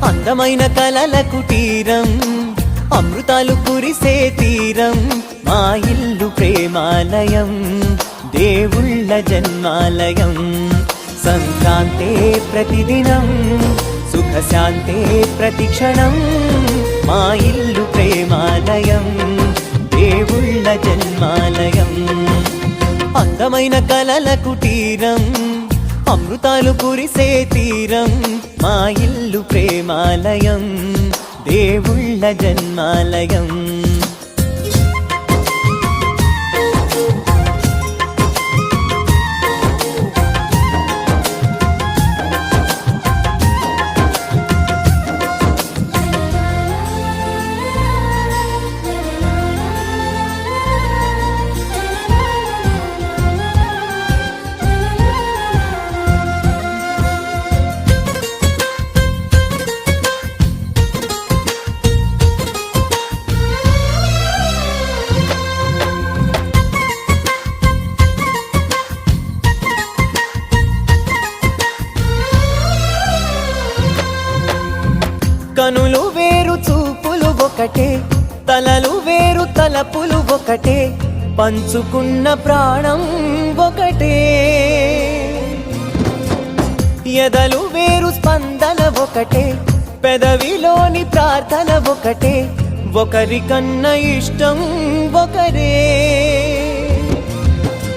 అందమైన కలల కుటీరం, అమృతాలు కురిసే తీరం, మా ఇల్లు ప్రేమాలయం, దేవుళ్ళ జన్మాలయం. సంక్రాంతే ప్రతిదినం, సుఖశాంతే ప్రతిక్షణం, మా ఇల్లు ప్రేమాలయం, దేవుళ్ళ జన్మాలయం. అందమైన కలల కుటీరం, అమృతాలు కురిసే తీరం, మా ఇల్లు ప్రేమాలయం, దేవుళ్ళ జన్మాలయం. కనులు వేరు చూపులు ఒకటే, తలలు వేరు తలపులు ఒకటే, పంచుకున్న ప్రాణం ఒకటే. ఎదలు వేరు స్పందన ఒకటే, పెదవిలోని ప్రార్థన ఒకటే, ఒకరికన్నా ఇష్టం ఒకరే.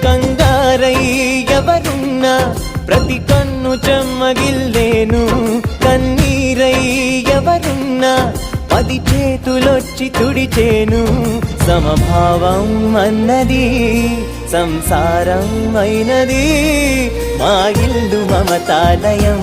కంగారై ఎవరున్నా ప్రతి కన్ను చెమ్మగిల్లేను, కన్నీరై ఎవరున్నా 10 చేతులొచ్చి తుడిచేను. సమభావం అన్నది సంసారం అయినది, మా ఇల్లు మమతాలయం,